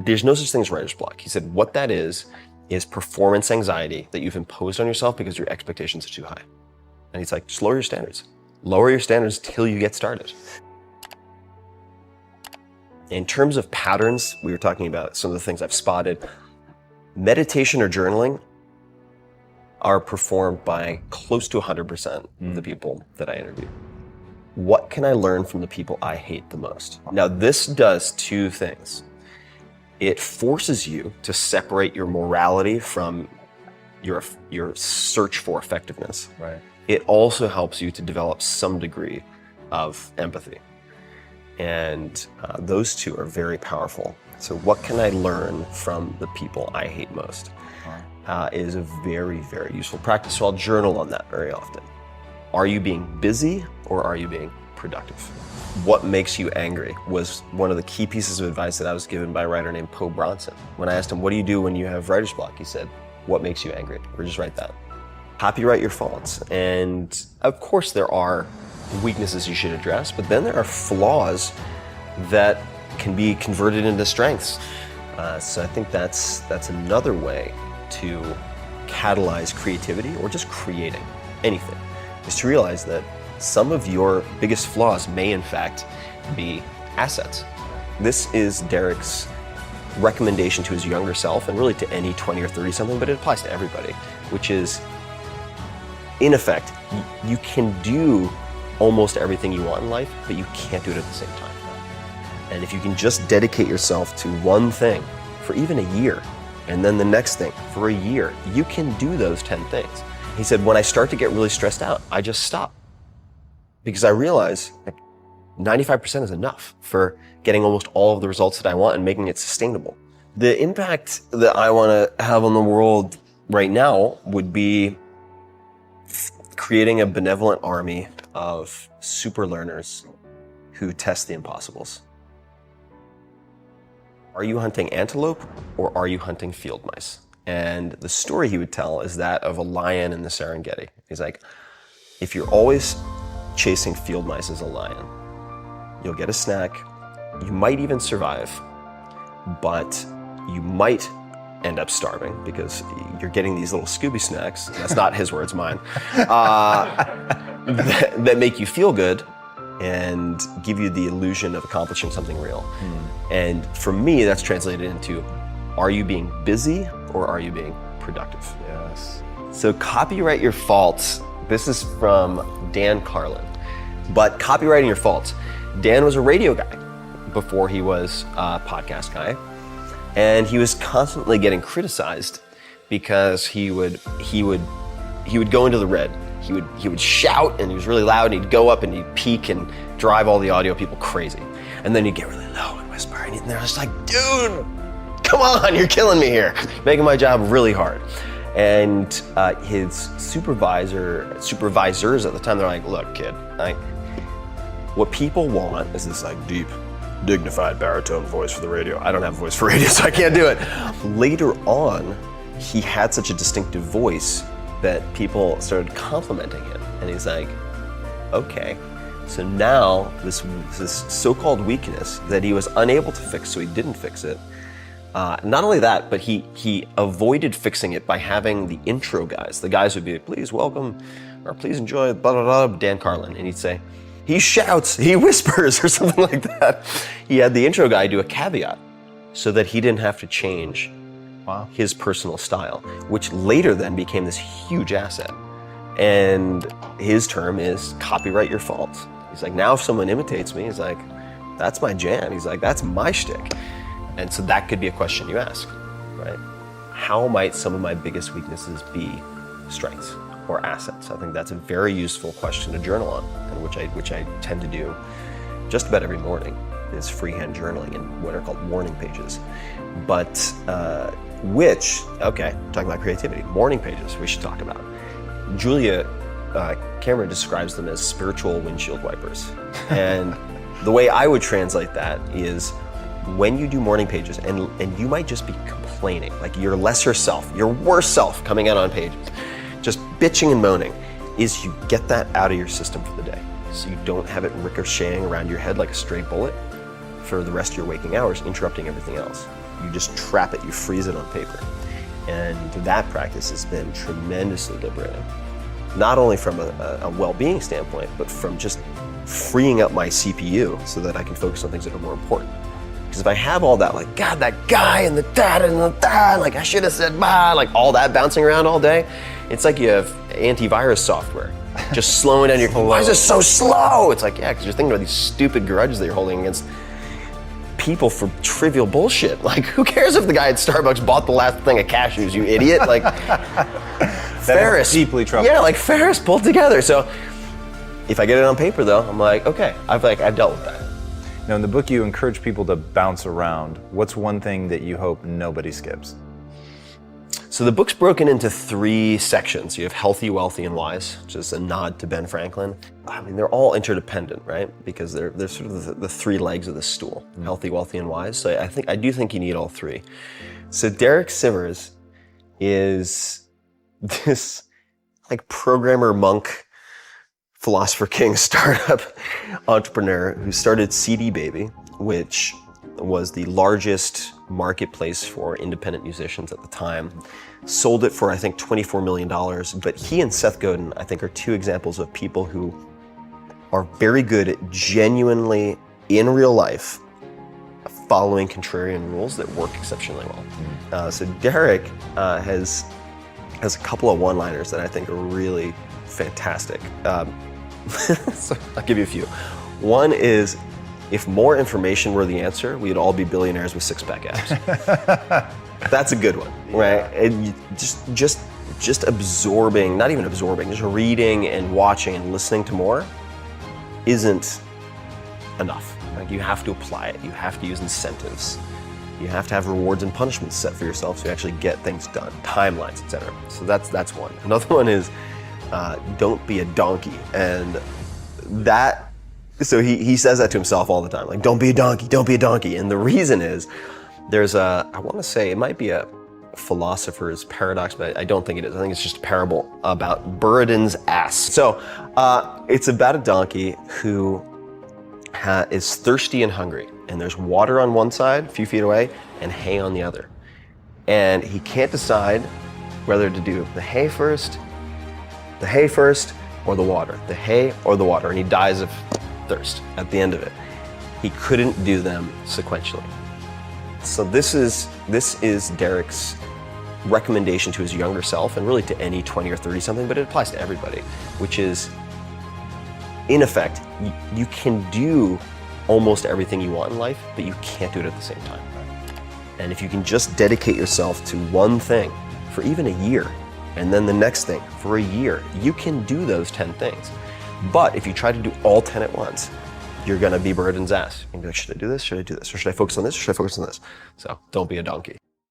there's no such thing as writer's block. He said what that is performance anxiety that you've imposed on yourself because your expectations are too high. And he's like, just lower your standards. Lower your standards till you get started. In terms of patterns, we were talking about some of the things I've spotted. Meditation or journaling are performed by close to 100% of the people that I interview. What can I learn from the people I hate the most? Now, this does two things. It forces you to separate your morality from your search for effectiveness. Right. It also helps you to develop some degree of empathy. And those two are very powerful. So what can I learn from the people I hate most? Is a very, very useful practice. So I'll journal on that very often. Are you being busy or are you being productive? What makes you angry was one of the key pieces of advice that I was given by a writer named Poe Bronson. When I asked him, what do you do when you have writer's block? He said, what makes you angry? Or just write that. Copyright your faults. And of course there are weaknesses you should address, but then there are flaws that can be converted into strengths. So I think that's another way to catalyze creativity or just creating anything, is to realize that some of your biggest flaws may in fact be assets. This is Derek's recommendation to his younger self and really to any 20 or 30 something, but it applies to everybody, which is, in effect, you can do almost everything you want in life, but you can't do it at the same time. And if you can just dedicate yourself to one thing for even a year, and then the next thing for a year, you can do those 10 things. He said, when I start to get really stressed out, I just stop. Because I realize like 95% is enough for getting almost all of the results that I want and making it sustainable. The impact that I want to have on the world right now would be creating a benevolent army of super learners who test the impossibles. Are you hunting antelope or are you hunting field mice? And the story he would tell is that of a lion in the Serengeti. He's like, if you're always chasing field mice as a lion, you'll get a snack, you might even survive, but you might end up starving because you're getting these little Scooby snacks, that's not his words, mine, that make you feel good and give you the illusion of accomplishing something real. And for me, that's translated into, are you being busy or are you being productive? Yes. So copyright your faults. This is from Dan Carlin. But copywriting your faults. Dan was a radio guy before he was a podcast guy. And he was constantly getting criticized because he would go into the red. He would shout and he was really loud and he'd go up and he'd peak and drive all the audio people crazy. And then he'd get really low and whisper and they're just like, dude, come on, you're killing me here. Making my job really hard. And his supervisors at the time, they're like, look, kid, what people want is this like deep, dignified baritone voice for the radio. I don't have a voice for radio, so I can't do it. Later on, he had such a distinctive voice that people started complimenting him. And he's like, okay. So now this so-called weakness that he was unable to fix, so he didn't fix it. Not only that, but he avoided fixing it by having the intro guys. The guys would be like, please welcome, or please enjoy, blah, blah, blah, Dan Carlin. And he'd say, he shouts, he whispers, or something like that. He had the intro guy do a caveat so that he didn't have to change his personal style, which later then became this huge asset. And his term is copyright your faults. He's like, now if someone imitates me, he's like, that's my jam. He's like, that's my shtick. And so that could be a question you ask, right? How might some of my biggest weaknesses be strengths or assets? I think that's a very useful question to journal on, and which I tend to do just about every morning, is freehand journaling in what are called morning pages. But talking about creativity, morning pages we should talk about. Julia Cameron describes them as spiritual windshield wipers. And the way I would translate that is, when you do morning pages, and you might just be complaining, like your lesser self, your worst self coming out on pages, just bitching and moaning, is you get that out of your system for the day. So you don't have it ricocheting around your head like a stray bullet for the rest of your waking hours, interrupting everything else. You just trap it, you freeze it on paper. And that practice has been tremendously liberating. Not only from a well-being standpoint, but from just freeing up my CPU so that I can focus on things that are more important. Because if I have all that, like, God, that guy and the dad and the dad, like I should have said bye, like all that bouncing around all day, it's like you have antivirus software just slowing down your, why is this so slow? It's like, yeah, because you're thinking about these stupid grudges that you're holding against people for trivial bullshit. Like, who cares if the guy at Starbucks bought the last thing of cashews, you idiot? Like, Ferris. Deeply troubled. Yeah, like Ferris pulled together. So if I get it on paper though, I'm like, okay, I've dealt with that. Now, in the book, you encourage people to bounce around. What's one thing that you hope nobody skips? So the book's broken into 3 sections. You have healthy, wealthy, and wise, which is a nod to Ben Franklin. I mean, they're all interdependent, right? Because they're sort of the 3 legs of the stool: healthy, wealthy, and wise. So I do think you need all 3. So Derek Sivers is this like programmer monk, philosopher king startup entrepreneur who started CD Baby, which was the largest marketplace for independent musicians at the time. Sold it for, I think, $24 million. But he and Seth Godin, I think, are 2 examples of people who are very good at genuinely, in real life, following contrarian rules that work exceptionally well. So Derek has a couple of one-liners that I think are really fantastic. So I'll give you a few. One is, if more information were the answer, we'd all be billionaires with 6-pack abs. That's a good one, right? And you just absorbing, not even absorbing, just reading and watching and listening to more isn't enough. Like, you have to apply it. You have to use incentives. You have to have rewards and punishments set for yourself so you actually get things done, timelines, etc. So that's one. Another one is, don't be a donkey. And that, so he says that to himself all the time, like, don't be a donkey, don't be a donkey. And the reason is, there's I want to say, it might be a philosopher's paradox, but I don't think it is. I think it's just a parable about Buridan's ass. So it's about a donkey who is thirsty and hungry. And there's water on one side, a few feet away, and hay on the other. And he can't decide whether to do the hay first, or the water. The hay or the water. And he dies of thirst at the end of it. He couldn't do them sequentially. So this is Derek's recommendation to his younger self, and really to any 20 or 30 something, but it applies to everybody, which is, in effect, you can do almost everything you want in life, but you can't do it at the same time. And if you can just dedicate yourself to one thing for even a year, and then the next thing for a year, you can do those 10 things. But if you try to do all 10 at once, you're gonna be Buridan's ass. You're gonna be like, should I do this? Should I do this? Or should I focus on this? Or should I focus on this? So don't be a donkey.